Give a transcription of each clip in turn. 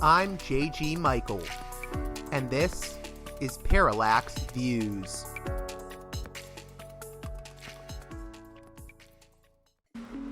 I'm JG Michael, and this is Parallax Views.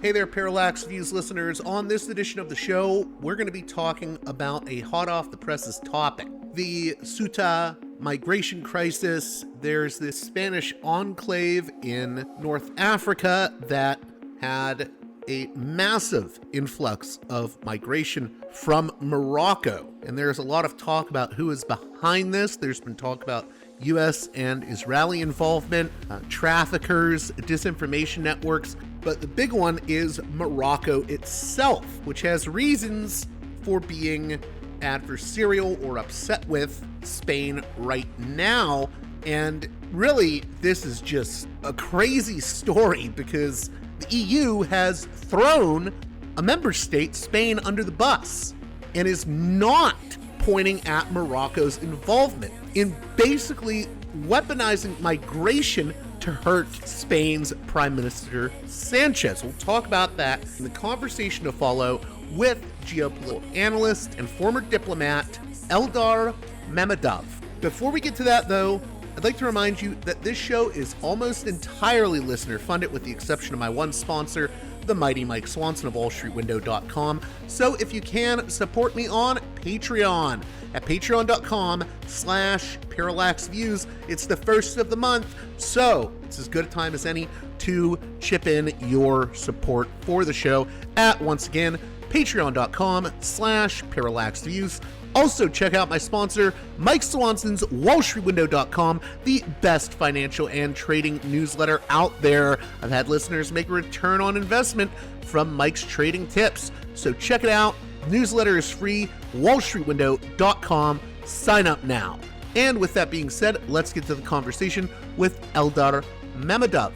Hey there, Parallax Views listeners. On this edition of the show, we're going to be talking about a hot-off-the-presses topic, the Ceuta migration crisis. There's this Spanish enclave in North Africa that had a massive influx of migration from Morocco. And there's a lot of talk about who is behind this. There's been talk about U.S. and Israeli involvement, traffickers, disinformation networks. But the big one is Morocco itself, which has reasons for being adversarial or upset with Spain right now. And really, this is just a crazy story because the EU has thrown a member state, Spain, under the bus and is not pointing at Morocco's involvement in basically weaponizing migration to hurt Spain's Prime Minister Sanchez. We'll talk about that in the conversation to follow with geopolitical analyst and former diplomat Eldar Mamedov. Before we get to that, though, I'd like to remind you that this show is almost entirely listener-funded with the exception of my one sponsor, the mighty Mike Swanson of wallstreetwindow.com. So if you can, support me on Patreon at patreon.com/parallaxviews. It's the first of the month, so it's as good a time as any to chip in your support for the show at, once again, patreon.com/parallaxviews. Also, check out my sponsor, Mike Swanson's wallstreetwindow.com, the best financial and trading newsletter out there. I've had listeners make a return on investment from Mike's trading tips. So check it out. Newsletter is free, wallstreetwindow.com. Sign up now. And with that being said, let's get to the conversation with Eldar Mamedov.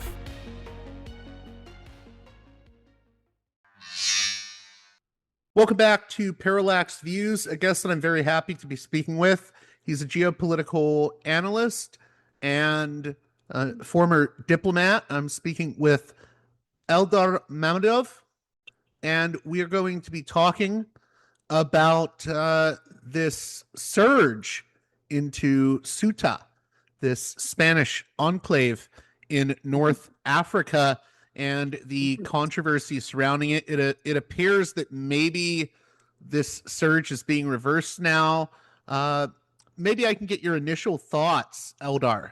Welcome back to Parallax Views, a guest that I'm very happy to be speaking with. He's a geopolitical analyst and former diplomat. I'm speaking with Eldar Mamedov, and we are going to be talking about this surge into Ceuta, this Spanish enclave in North Africa, and the controversy surrounding it. It appears that maybe this surge is being reversed now. Maybe I can get your initial thoughts, Eldar.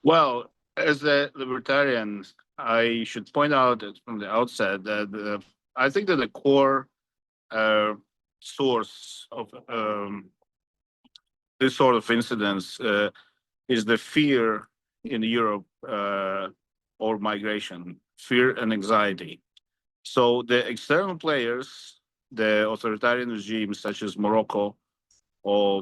Well, as a libertarian, I should point out from the outset that I think that the core source of this sort of incidents is the fear in Europe or migration, fear and anxiety. So the external players, the authoritarian regimes such as Morocco, or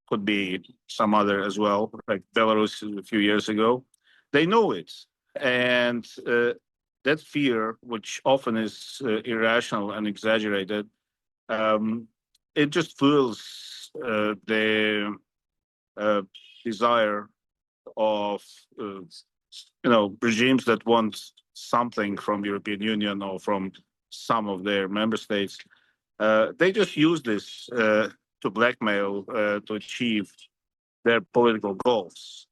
could be some other as well, like Belarus a few years ago, they know it. And that fear, which often is irrational and exaggerated, it just fuels the desire of regimes that want something from European Union or from some of their member states. They just use this to blackmail to achieve their political goals.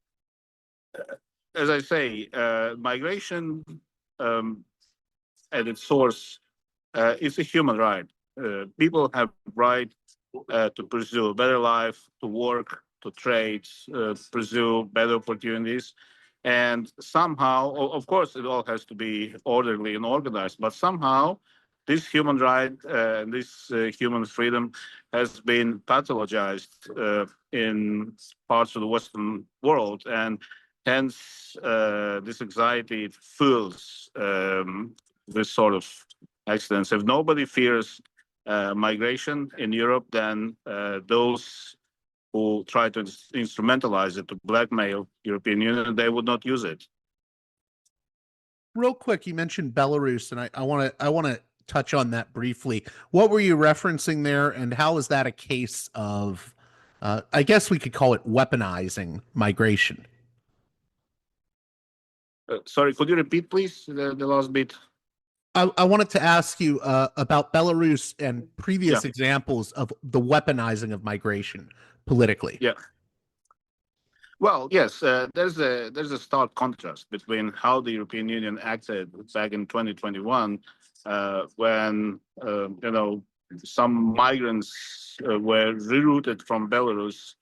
As I say, migration at its source is a human right. People have right to pursue a better life, to work, to trade, pursue better opportunities. And somehow, of course, it all has to be orderly and organized, but somehow this human right, this human freedom has been pathologized in parts of the Western world. And hence, this anxiety fuels this sort of accidents. If nobody fears migration in Europe, then those who try to instrumentalize it to blackmail European Union, they would not use it. Real quick, you mentioned Belarus, and I want to touch on that briefly. What were you referencing there, and how is that a case of, I guess we could call it weaponizing migration? Sorry, could you repeat, please, the last bit? I wanted to ask you about Belarus and Yeah, previous examples of the weaponizing of migration politically. yeah. Well, yes, there's a stark contrast between how the European Union acted back in 2021, when some migrants were rerouted from Belarus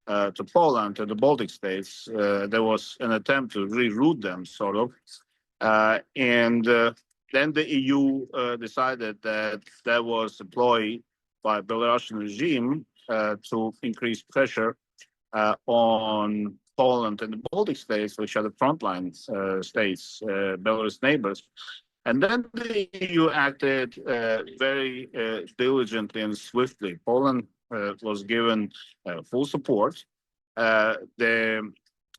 to Poland and the Baltic states. There was an attempt to reroute them, sort of, and then the EU decided that that was a ploy by Belarusian regime to increase pressure on Poland and the Baltic states, which are the frontline states, Belarus neighbors. And then the EU acted very diligently and swiftly. Poland was given full support. The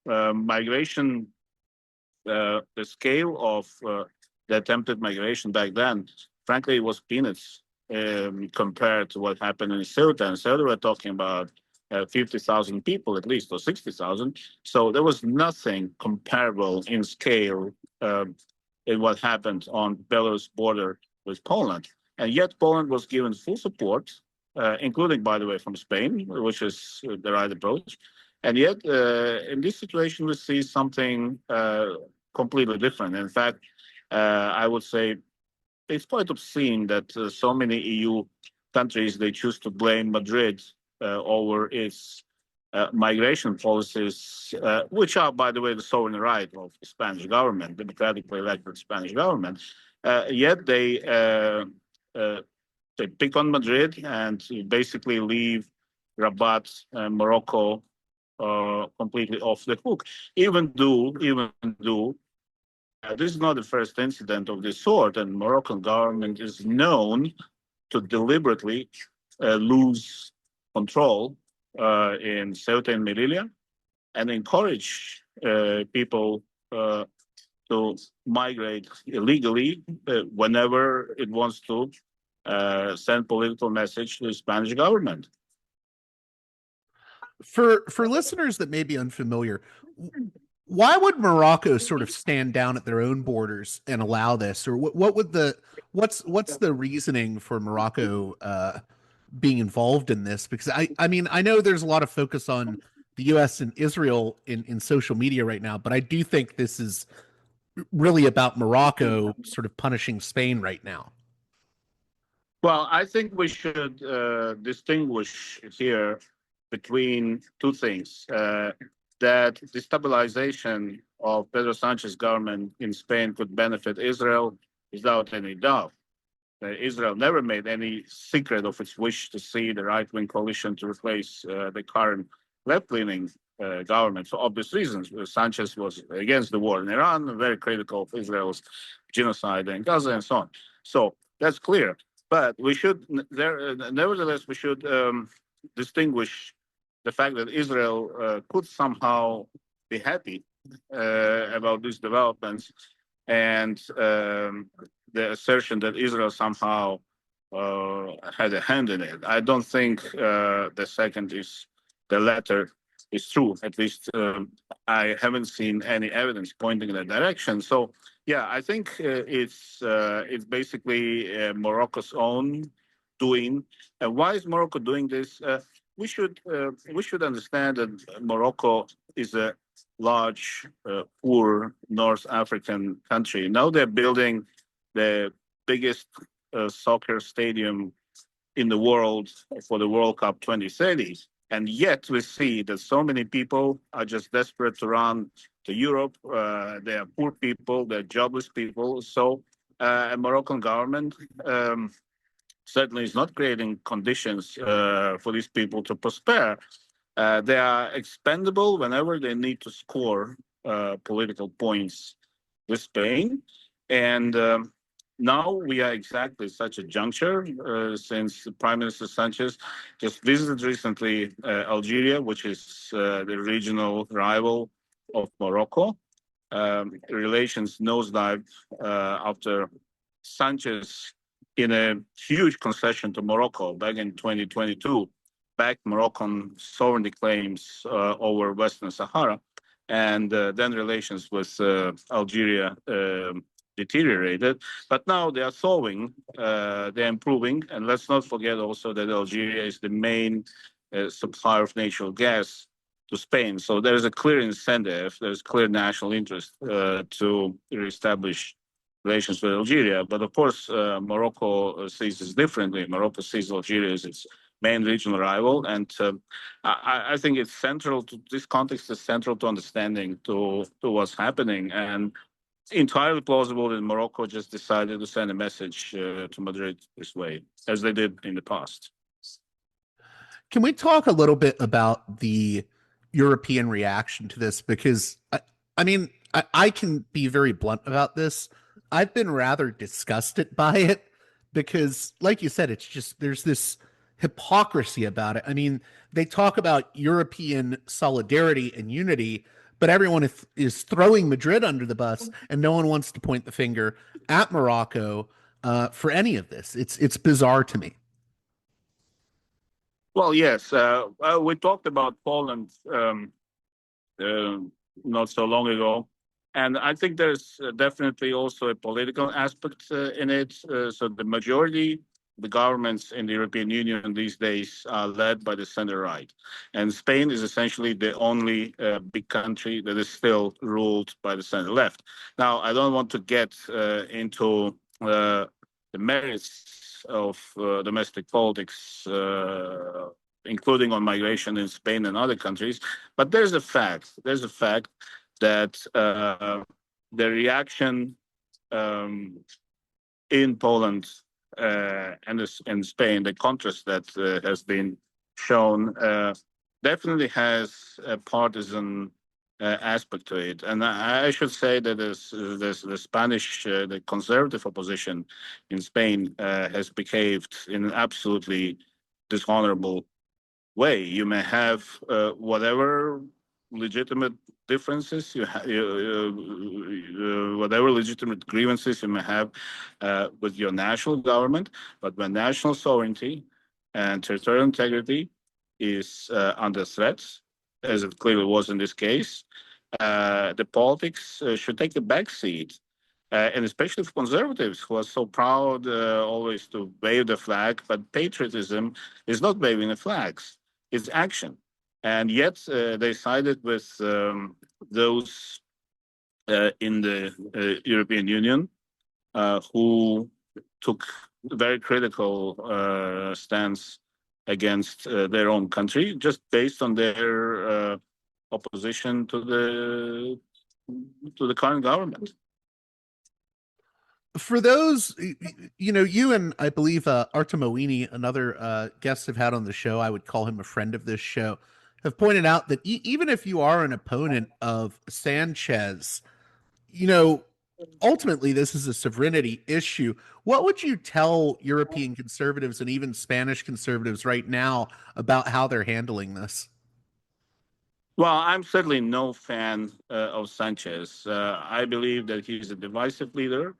migration, the scale of the attempted migration back then, frankly, it was peanuts compared to what happened in Ceuta. And Ceuta, we're talking about 50,000 people at least, or 60,000. So there was nothing comparable in scale in what happened on Belarus border with Poland. And yet Poland was given full support, including, by the way, from Spain, which is the right approach. And yet, in this situation, we see something completely different. In fact, I would say it's quite obscene that so many EU countries, they choose to blame Madrid over its migration policies, which are, by the way, the sovereign right of the Spanish government, democratically elected Spanish government. Yet they pick on Madrid and basically leave Rabat and Morocco completely off the hook. Even though this is not the first incident of this sort, and Moroccan government is known to deliberately lose control in Ceuta and Melilla and encourage people to migrate illegally whenever it wants to send political message to the Spanish government. For listeners that may be unfamiliar, why would Morocco sort of stand down at their own borders and allow this, or what would what's the reasoning for Morocco being involved in this? Because I mean, I know there's a lot of focus on the U.S. and Israel in social media right now, but I do think this is really about Morocco sort of punishing Spain right now. Well, I think we should distinguish here between two things. That destabilization of Pedro Sanchez's government in Spain could benefit Israel without any doubt. Israel never made any secret of its wish to see the right-wing coalition to replace the current left-leaning government for obvious reasons. Sanchez was against the war in Iran, very critical of Israel's genocide in Gaza, and so on. So that's clear. But we should, nevertheless, we should distinguish the fact that Israel could somehow be happy about these developments and the assertion that Israel somehow had a hand in it. I don't think the latter is true. At least I haven't seen any evidence pointing in that direction. So yeah, I think it's basically Morocco's own doing. And why is Morocco doing this? We should understand that Morocco is a large, poor North African country. Now they're building the biggest soccer stadium in the world for the World Cup 2030. And yet we see that so many people are just desperate to run to Europe. They are poor people, they're jobless people. So a Moroccan government certainly is not creating conditions for these people to prosper. They are expendable whenever they need to score political points with Spain. And now we are exactly such a juncture since Prime Minister Sanchez just visited recently Algeria, which is the regional rival of Morocco. Relations nosedived after Sanchez, in a huge concession to Morocco back in 2022, backed Moroccan sovereignty claims over Western Sahara. And then relations with Algeria deteriorated. But now they are solving, they're improving. And let's not forget also that Algeria is the main supplier of natural gas to Spain. So there is a clear incentive, there's clear national interest to reestablish relations with Algeria. But of course, Morocco sees this differently. Morocco sees Algeria as its main regional rival. And I think it's central to this context is central to understanding to what's happening. And entirely plausible that Morocco just decided to send a message to Madrid this way, as they did in the past. Can we talk a little bit about the European reaction to this? Because I can be very blunt about this. I've been rather disgusted by it because, like you said, it's just there's this hypocrisy about it. I mean, they talk about European solidarity and unity, but everyone is throwing Madrid under the bus, and no one wants to point the finger at Morocco for any of this. It's bizarre to me. Well, yes, we talked about Poland not so long ago, and I think there's definitely also a political aspect in it. So the majority, the governments in the European Union these days are led by the center right, and Spain is essentially the only big country that is still ruled by the center left. Now, I don't want to get into the merits of domestic politics, including on migration in Spain and other countries. But there's a fact that the reaction in Poland and in Spain, the contrast that has been shown, definitely has a partisan aspect to it. And I should say that there's the Spanish, the conservative opposition in Spain has behaved in an absolutely dishonorable way. You may have whatever legitimate differences whatever legitimate grievances you may have with your national government, but when national sovereignty and territorial integrity is under threat, as it clearly was in this case, the politics should take a back seat. And especially for conservatives who are so proud always to wave the flag, but patriotism is not waving the flags, it's action. And yet they sided with those in the European Union who took a very critical stance against their own country, just based on their opposition to the current government. For those, you and I believe Artem Owini, another guest I've had on the show, I would call him a friend of this show, have pointed out that even if you are an opponent of Sanchez, ultimately this is a sovereignty issue. What would you tell European conservatives and even Spanish conservatives right now about how they're handling this? Well, I'm certainly no fan of Sanchez. I believe that he's a divisive leader.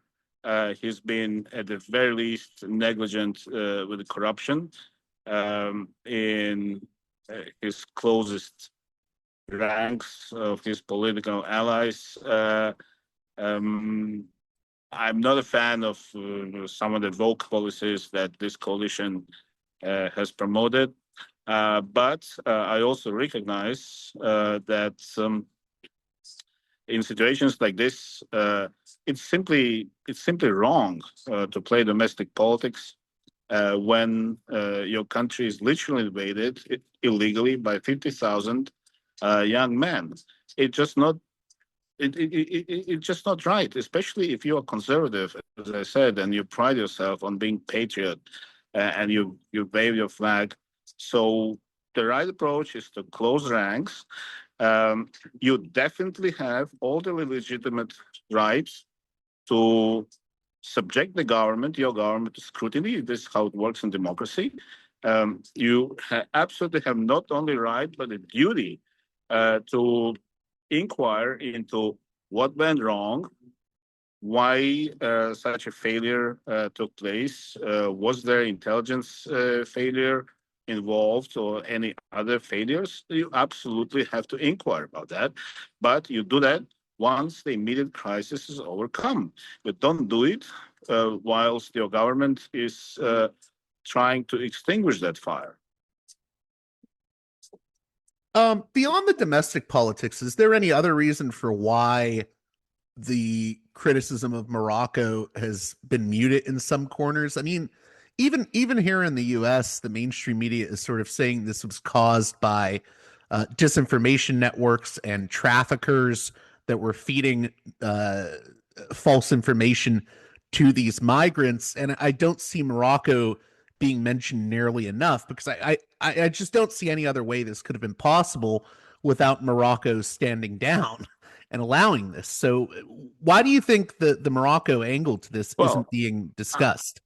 He's been, at the very least, negligent with the corruption in his closest ranks of his political allies. I'm not a fan of some of the woke policies that this coalition has promoted, but I also recognize that in situations like this, it's simply wrong to play domestic politics when your country is literally invaded illegally by 50,000 young men. It's just not. It's just not right, especially if you are conservative, as I said, and you pride yourself on being patriot, and you wave your flag. So the right approach is to close ranks. You definitely have all the legitimate rights to subject the government, your government, to scrutiny. This is how it works in democracy. You absolutely have not only right, but a duty to inquire into what went wrong, why such a failure took place. Was there intelligence failure involved or any other failures? You absolutely have to inquire about that. But you do that once the immediate crisis is overcome. But don't do it whilst your government is trying to extinguish that fire. Beyond the domestic politics, is there any other reason for why the criticism of Morocco has been muted in some corners? I mean, even here in the US, the mainstream media is sort of saying this was caused by disinformation networks and traffickers that were feeding false information to these migrants. And I don't see Morocco being mentioned nearly enough, because I just don't see any other way this could have been possible without Morocco standing down and allowing this. So why do you think the Morocco angle to this isn't being discussed?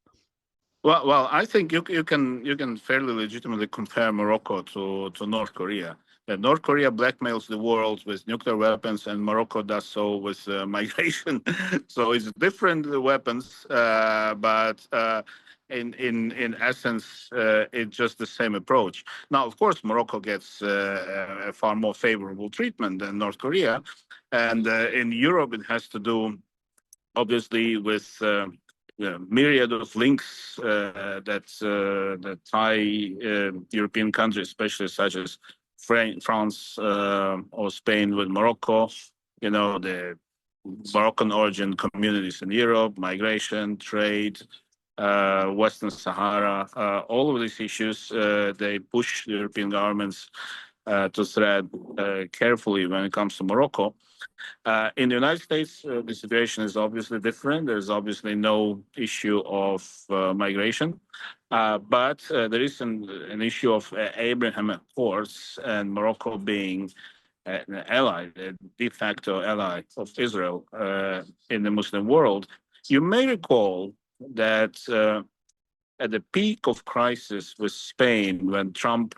Well, I think you can fairly legitimately compare Morocco to North Korea. North Korea blackmails the world with nuclear weapons, and Morocco does so with migration. So it's different weapons, but in essence, it's just the same approach. Now, of course, Morocco gets a far more favorable treatment than North Korea, and in Europe, it has to do obviously with myriad of links that tie European countries, especially such as France or Spain, with Morocco. You know, the Moroccan origin communities in Europe, migration, trade, Western Sahara, all of these issues, they push the European governments to tread carefully when it comes to Morocco. In the United States, the situation is obviously different. There's obviously no issue of migration, but there is an issue of Abraham Accords, and Morocco being an ally, a de facto ally of Israel in the Muslim world. You may recall that at the peak of crisis with Spain, when Trump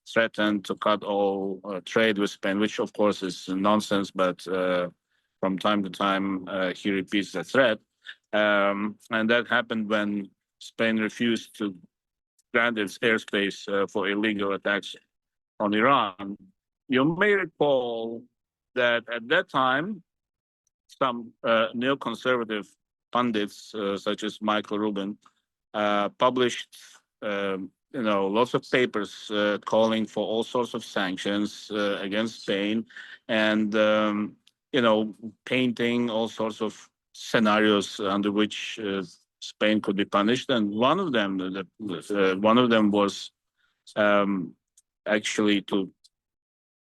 threatened to cut all trade with Spain, which of course is nonsense, but from time to time he repeats that threat. And that happened when Spain refused to grant its airspace for illegal attacks on Iran. You may recall that at that time, some neoconservative pundits, such as Michael Rubin, published lots of papers calling for all sorts of sanctions against Spain, and painting all sorts of scenarios under which Spain could be punished. And one of them was actually to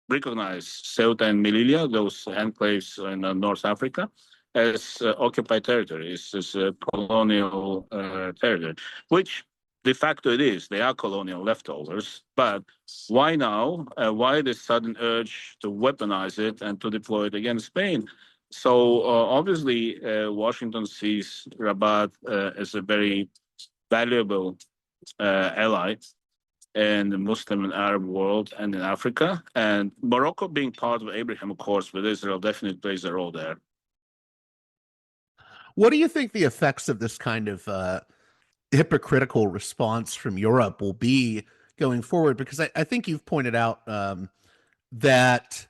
recognize Ceuta and Melilla, those enclaves in North Africa, as occupied territories, as colonial territory, which de facto it is. They are colonial leftovers. But why now? Why this sudden urge to weaponize it and to deploy it against Spain? So obviously, Washington sees Rabat as a very valuable ally in the Muslim and Arab world and in Africa. And Morocco, being part of Abraham Accords with Israel, definitely plays a role there. What do you think the effects of this kind of hypocritical response from Europe will be going forward? Because I think you've pointed out that,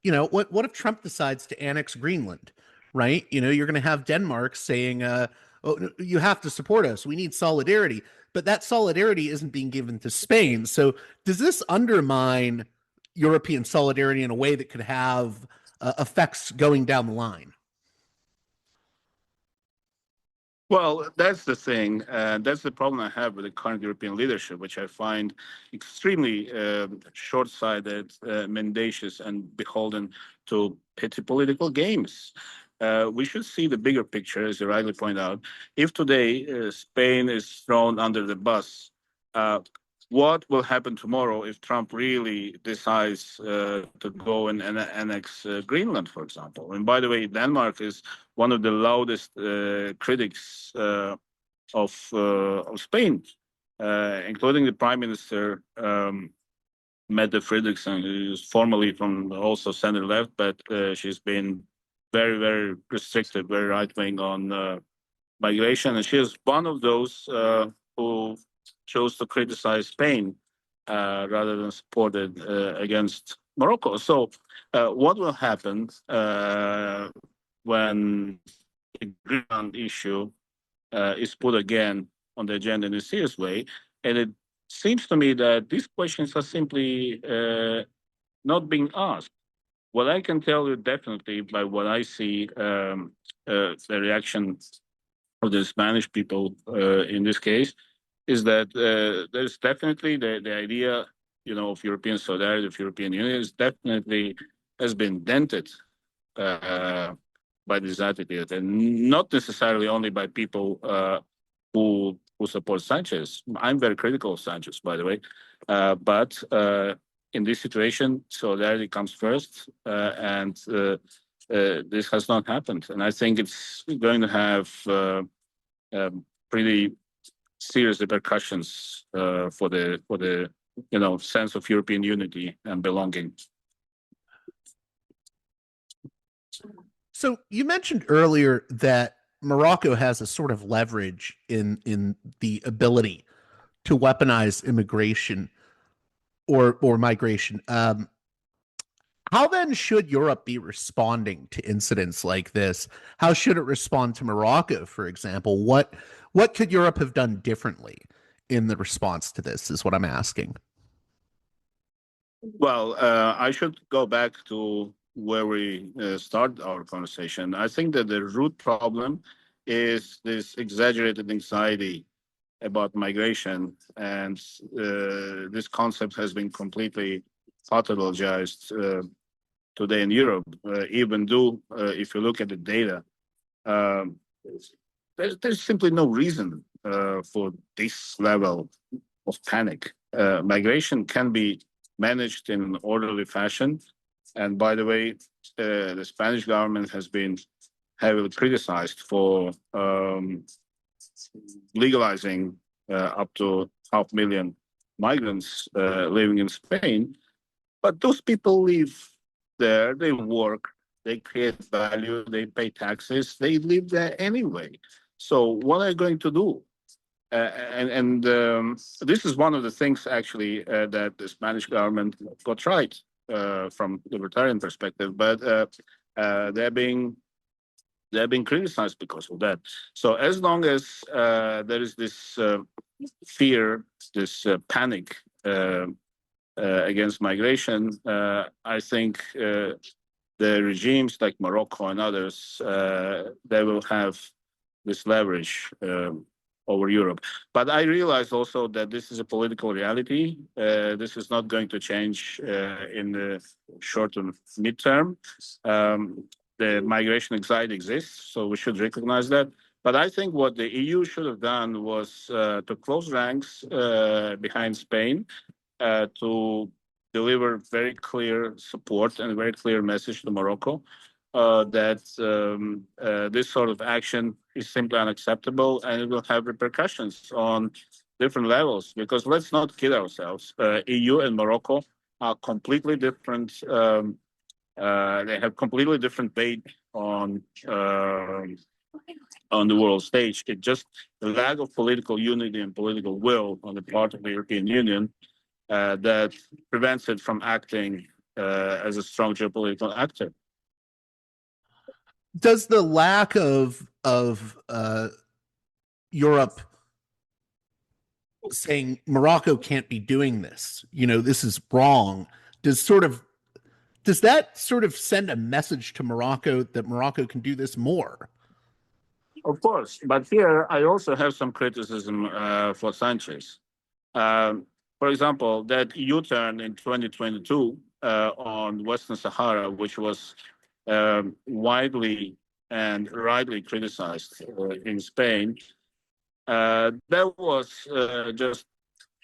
what if Trump decides to annex Greenland, right? You're going to have Denmark saying, oh, you have to support us. We need solidarity. But that solidarity isn't being given to Spain. So does this undermine European solidarity in a way that could have effects going down the line? Well, that's the thing. That's the problem I have with the current European leadership, which I find extremely short-sighted, mendacious, and beholden to petty political games. We should see the bigger picture, as you rightly point out. If today Spain is thrown under the bus, what will happen tomorrow if Trump really decides to go and annex Greenland, for example? And by the way, Denmark is one of the loudest critics of Spain, including the Prime Minister, Mette Frederiksen, who is formerly from also center left, but she's been very, very restricted, very right wing on migration, and she is one of those who chose to criticize Spain rather than support it against Morocco. So what will happen when the Greenland issue is put again on the agenda in a serious way? And it seems to me that these questions are simply not being asked. What I can tell you definitely by what I see, the reaction of the Spanish people in this case, is that there's definitely the idea, of European solidarity, of European Union, is definitely has been dented by this attitude, and not necessarily only by people who support Sanchez. I'm very critical of Sanchez, by the way, but in this situation, solidarity comes first, and this has not happened. And I think it's going to have pretty serious repercussions for the sense of European unity and belonging. So you mentioned earlier that Morocco has a sort of leverage in the ability to weaponize immigration or migration. How then should Europe be responding to incidents like this? How should it respond to Morocco, for example? What could Europe have done differently in the response to this, is what I'm asking. Well, I should go back to where we started our conversation. I think that the root problem is this exaggerated anxiety about migration, and this concept has been completely pathologized today in Europe, even though if you look at the data, there's simply no reason for this level of panic. Migration can be managed in an orderly fashion. And by the way, the Spanish government has been heavily criticized for legalizing up to 500,000 migrants living in Spain. But those people live there, they work, they create value, they pay taxes, they live there anyway. So what are you going to do? This is one of the things actually that the Spanish government got right from libertarian perspective, but they're being criticized because of that. So as long as there is this fear, this panic against migration, I think the regimes like Morocco and others, they will have this leverage over Europe. But I realize also that this is a political reality. This is not going to change in the short and midterm. The migration anxiety exists, so we should recognize that. But I think what the EU should have done was to close ranks behind Spain, to deliver very clear support and a very clear message to Morocco that this sort of action is simply unacceptable, and it will have repercussions on different levels. Because let's not kid ourselves, EU and Morocco are completely different. They have completely different weight on the world stage. It just the lack of political unity and political will on the part of the European Union that prevents it from acting as a strong geopolitical actor. Does the lack of Europe saying Morocco can't be doing this, this is wrong, does that sort of send a message to Morocco that Morocco can do this more? Of course, but here I also have some criticism for Sanchez. For example, that U-turn in 2022 on Western Sahara, which was widely and rightly criticized in Spain, that was just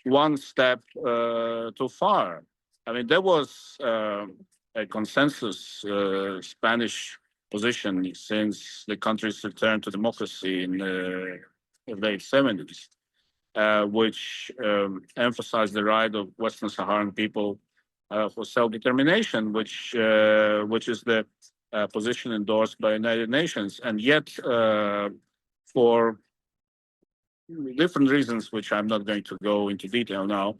one step too far. I mean, there was a consensus Spanish position since the country's return to democracy in the late 70s, which emphasized the right of Western Saharan people for self-determination, which is the position endorsed by the United Nations. And yet, for different reasons, which I'm not going to go into detail now,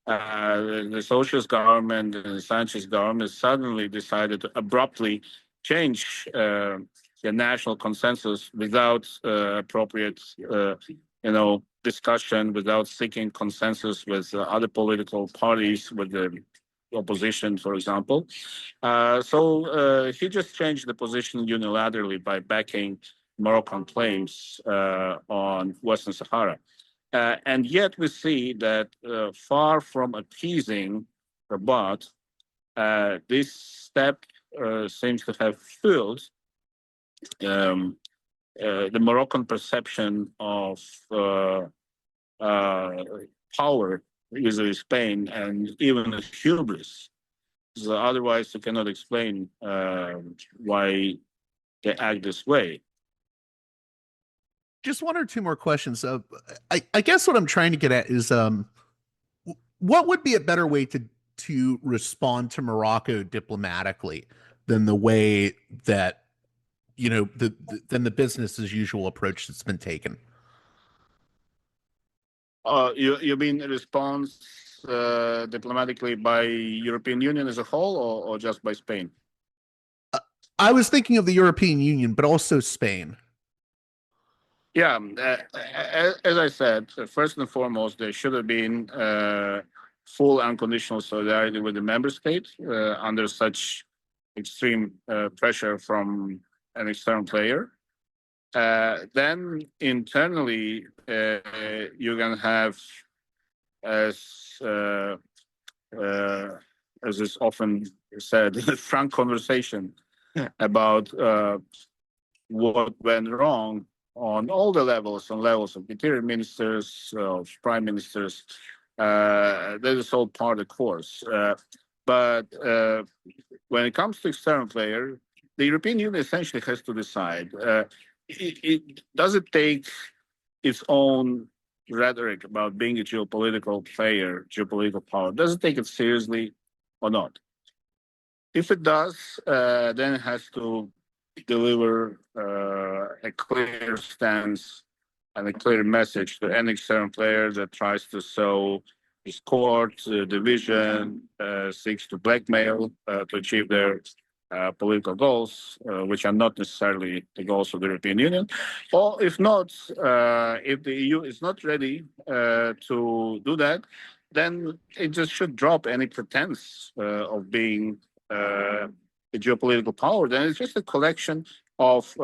The socialist government and the Sanchez government suddenly decided to abruptly change the national consensus without appropriate, discussion, without seeking consensus with other political parties, with the opposition, for example. So he just changed the position unilaterally by backing Moroccan claims on Western Sahara. And yet we see that far from appeasing Rabat, this step seems to have fueled um, the Moroccan perception of power vis-a-vis Spain, and even a hubris. So otherwise, you cannot explain why they act this way. Just one or two more questions. I guess what I'm trying to get at is what would be a better way to respond to Morocco diplomatically than the way that than the business as usual approach that's been taken? You mean response diplomatically by European Union as a whole, or just by Spain? I was thinking of the European Union, but also Spain. Yeah, as I said, first and foremost, there should have been full unconditional solidarity with the member state under such extreme pressure from an external player. Then internally, you're going to have, as is often said, frank conversation about what went wrong on all the levels, on levels of interior ministers, of prime ministers. That is all part of the course. But when it comes to external player, the European Union essentially has to decide, does it take its own rhetoric about being a geopolitical player, geopolitical power, does it take it seriously or not? If it does, then it has to deliver a clear stance and a clear message to any external player that tries to sow discord, division, seeks to blackmail to achieve their political goals, which are not necessarily the goals of the European Union. Or if not, if the EU is not ready to do that, then it just should drop any pretense of being a geopolitical power. Then it's just a collection of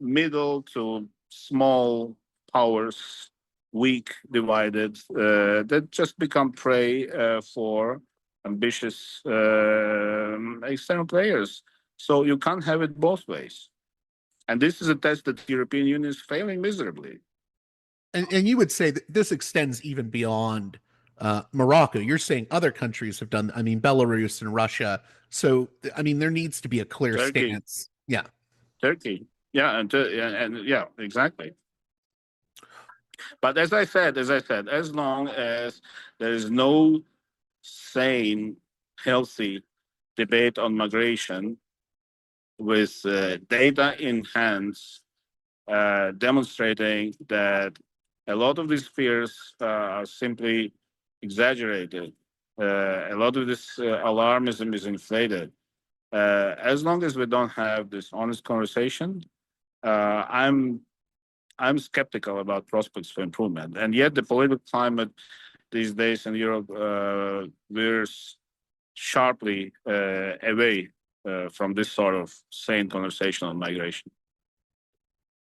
middle to small powers, weak, divided, that just become prey for ambitious external players. So you can't have it both ways. And this is a test that the European Union is failing miserably. And you would say that this extends even beyond Morocco. You're saying other countries have done, I mean, Belarus and Russia. So, I mean, there needs to be a clear Turkey. stance. Yeah. Turkey. Yeah, and yeah, exactly. But as I said, as long as there is no sane, healthy debate on migration with data in hand, demonstrating that a lot of these fears are simply exaggerated. A lot of this alarmism is inflated. As long as we don't have this honest conversation, I'm skeptical about prospects for improvement. And yet the political climate these days in Europe veers sharply away from this sort of sane conversation on migration.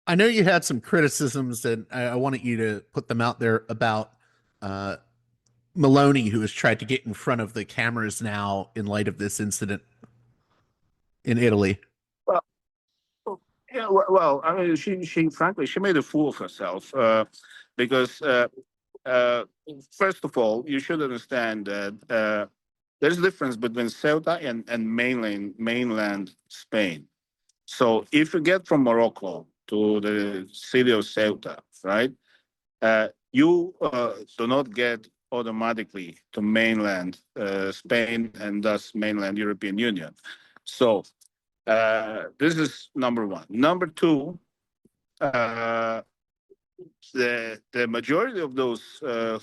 I know you had some criticisms, and I wanted you to put them out there about Maloney, who has tried to get in front of the cameras now in light of this incident in Italy. Well, yeah, well, I mean, she frankly, she made a fool of herself because first of all, you should understand that there's a difference between Ceuta and mainland Spain. So if you get from Morocco to the city of Ceuta, right, you do not get automatically to mainland Spain and thus mainland European Union. So this is number one. Number two, the majority of those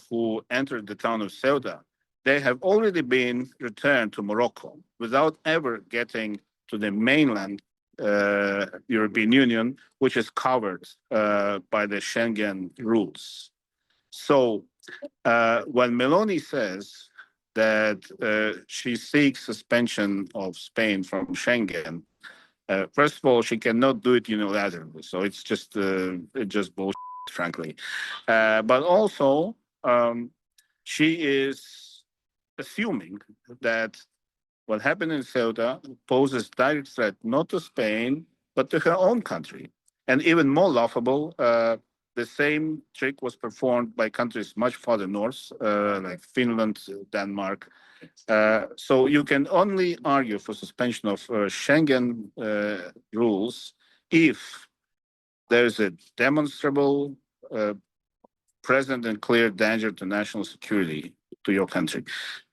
who entered the town of Ceuta, they have already been returned to Morocco without ever getting to the mainland European Union, which is covered by the Schengen rules. So when Meloni says that she seeks suspension of Spain from Schengen, first of all, she cannot do it unilaterally. So it's just bullshit, frankly. But also, she is assuming that what happened in Ceuta poses direct threat not to Spain, but to her own country. And even more laughable, the same trick was performed by countries much farther north, like Finland, Denmark. So you can only argue for suspension of Schengen rules if there's a demonstrable, present and clear danger to national security to your country.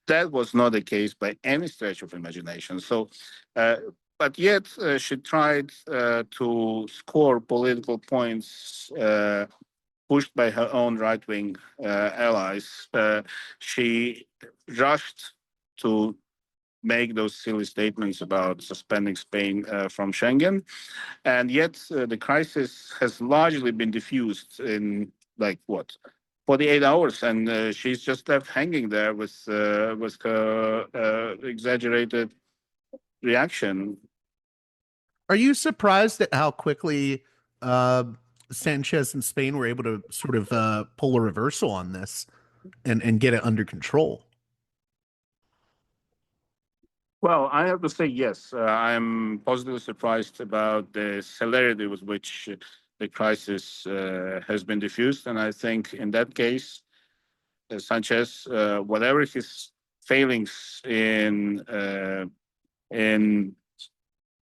That was not the case by any stretch of imagination. So, but yet she tried to score political points pushed by her own right-wing allies. She rushed to make those silly statements about suspending Spain from Schengen. And yet the crisis has largely been diffused in 48 hours, and she's just left hanging there with her exaggerated reaction. Are you surprised at how quickly Sanchez and Spain were able to sort of pull a reversal on this and get it under control? Well, I have to say yes. I'm positively surprised about the celerity with which the crisis has been diffused, and I think in that case, Sanchez, whatever his failings in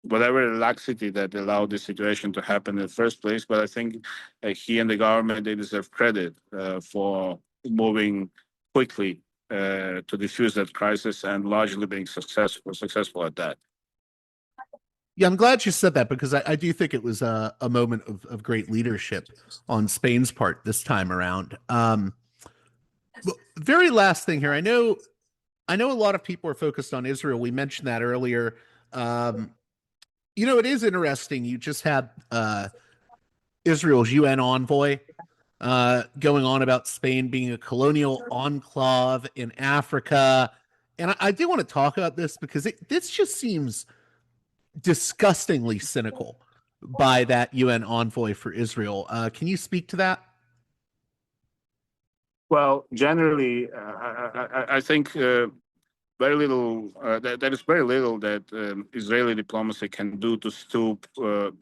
whatever laxity that allowed the situation to happen in the first place, but I think he and the government, they deserve credit for moving quickly to diffuse that crisis and largely being successful at that. Yeah, I'm glad you said that because I do think it was a moment of great leadership on Spain's part this time around. Very last thing here. I know a lot of people are focused on Israel. We mentioned that earlier. It is interesting. You just had Israel's UN envoy going on about Spain being a colonial enclave in Africa. And I do want to talk about this because this just seems disgustingly cynical by that UN envoy for Israel. Can you speak to that? Well, generally, I think very little. There is very little that Israeli diplomacy can do to stoop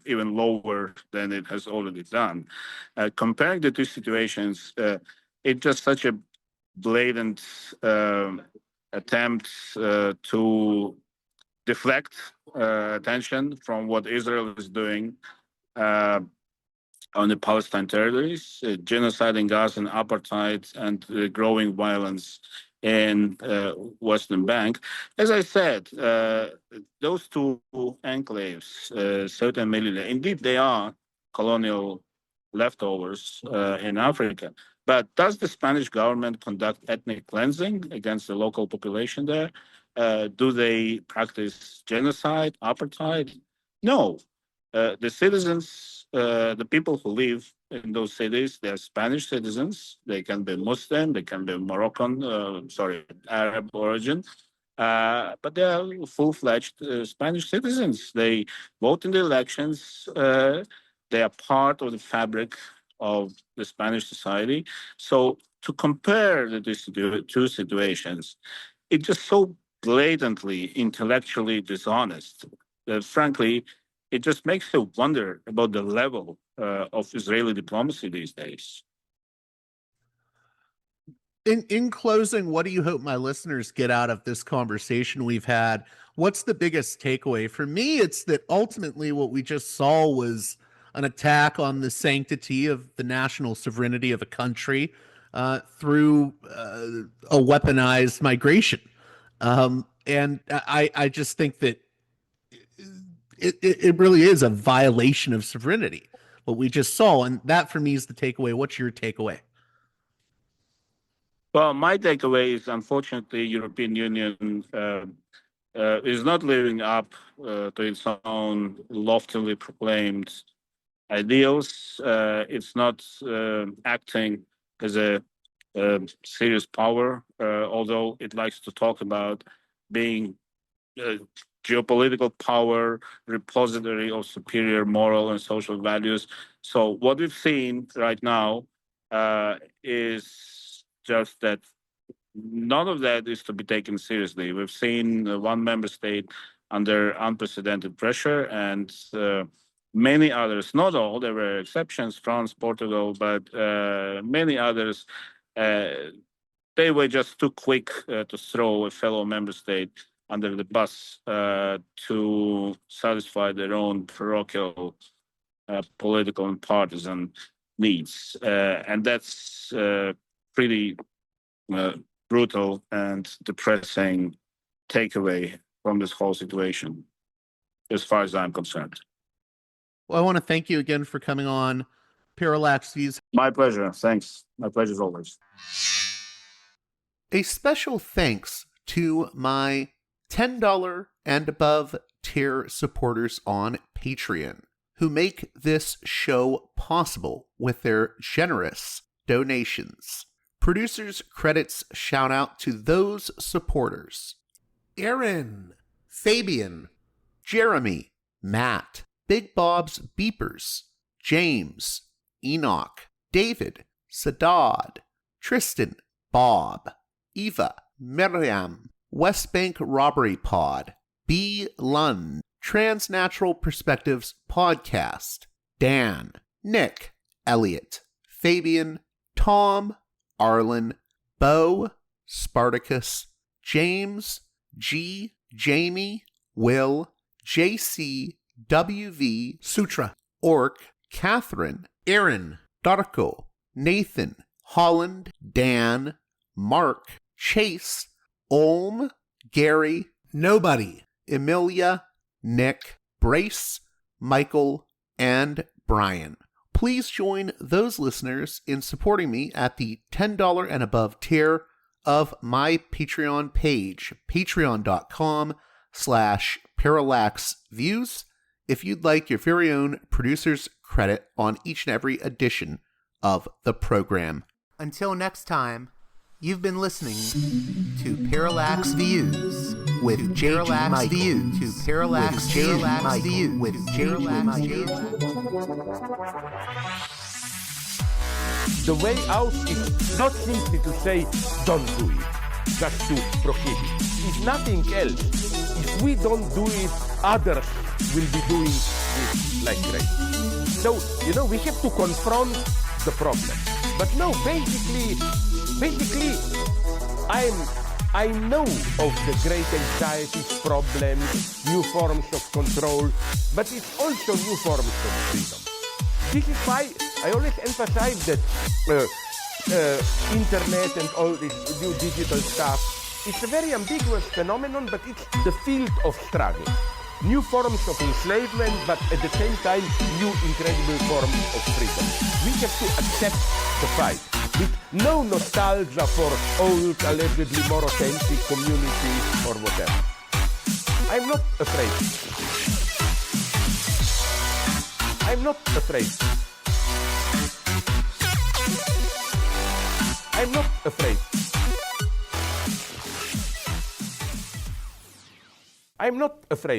even lower than it has already done. Comparing the two situations, it's just such a blatant attempt to deflect attention from what Israel is doing on the Palestine territories, genocide in Gaza and apartheid and growing violence in Western Bank. As I said, those two enclaves, Ceuta and Melilla, indeed they are colonial leftovers in Africa. But does the Spanish government conduct ethnic cleansing against the local population there? Do they practice genocide, apartheid? No. The citizens, the people who live in those cities, they're Spanish citizens. They can be Muslim, they can be Moroccan, Arab origin, but they are full-fledged Spanish citizens. They vote in the elections. They are part of the fabric of the Spanish society. So to compare the two situations, it's just so blatantly intellectually dishonest that, frankly, it just makes you wonder about the level of Israeli diplomacy these days. In closing, what do you hope my listeners get out of this conversation we've had? What's the biggest takeaway? For me, it's that ultimately what we just saw was an attack on the sanctity of the national sovereignty of a country through a weaponized migration. And I just think that it really is a violation of sovereignty. what we just saw. And that for me is the takeaway. What's your takeaway? Well, my takeaway is, unfortunately, European Union is not living up to its own loftily proclaimed ideals. It's not acting as a serious power, although it likes to talk about being a geopolitical power, repository of superior moral and social values. So what we've seen right now is just that none of that is to be taken seriously. We've seen one member state under unprecedented pressure, and many others, not all, there were exceptions, France, Portugal, but many others, they were just too quick to throw a fellow member state under the bus to satisfy their own parochial political and partisan needs. And that's pretty brutal and depressing takeaway from this whole situation, as far as I'm concerned. Well, I want to thank you again for coming on Parallax Views. My pleasure. Thanks. My pleasure as always. A special thanks to my $10 and above tier supporters on Patreon, who make this show possible with their generous donations. Producers' credits shout out to those supporters: Aaron, Fabian, Jeremy, Matt, Big Bob's Beepers, James, Enoch, David, Sadad, Tristan, Bob, Eva, Miriam, West Bank Robbery Pod, B. Lund, Transnatural Perspectives Podcast, Dan, Nick, Elliot, Fabian, Tom, Arlen, Bo, Spartacus, James, G, Jamie, Will, JC, WV, Sutra, Orc, Catherine, Aaron, Darko, Nathan, Holland, Dan, Mark, Chase, Olm, Gary, Nobody, Emilia, Nick, Brace, Michael, and Brian. Please join those listeners in supporting me at the $10 and above tier of my Patreon page, patreon.com/parallaxviews, if you'd like your very own producer's credit on each and every edition of the program. Until next time, you've been listening to Parallax Views with Parallax Views to Parallax Views with Parallax Views. The way out is not simply to say, don't do it, just to prohibit. It's nothing else. If we don't do it, others will be doing it like crazy. So, we have to confront the problem. But no, basically, I know of the great anxieties, problems, new forms of control, but it's also new forms of freedom. This is why I always emphasize that internet and all this new digital stuff, it's a very ambiguous phenomenon, but it's the field of struggle. New forms of enslavement, but at the same time, new incredible forms of freedom. We have to accept the fight with no nostalgia for old, allegedly more authentic communities or whatever. I'm not afraid. I'm not afraid. I'm not afraid. I'm not afraid.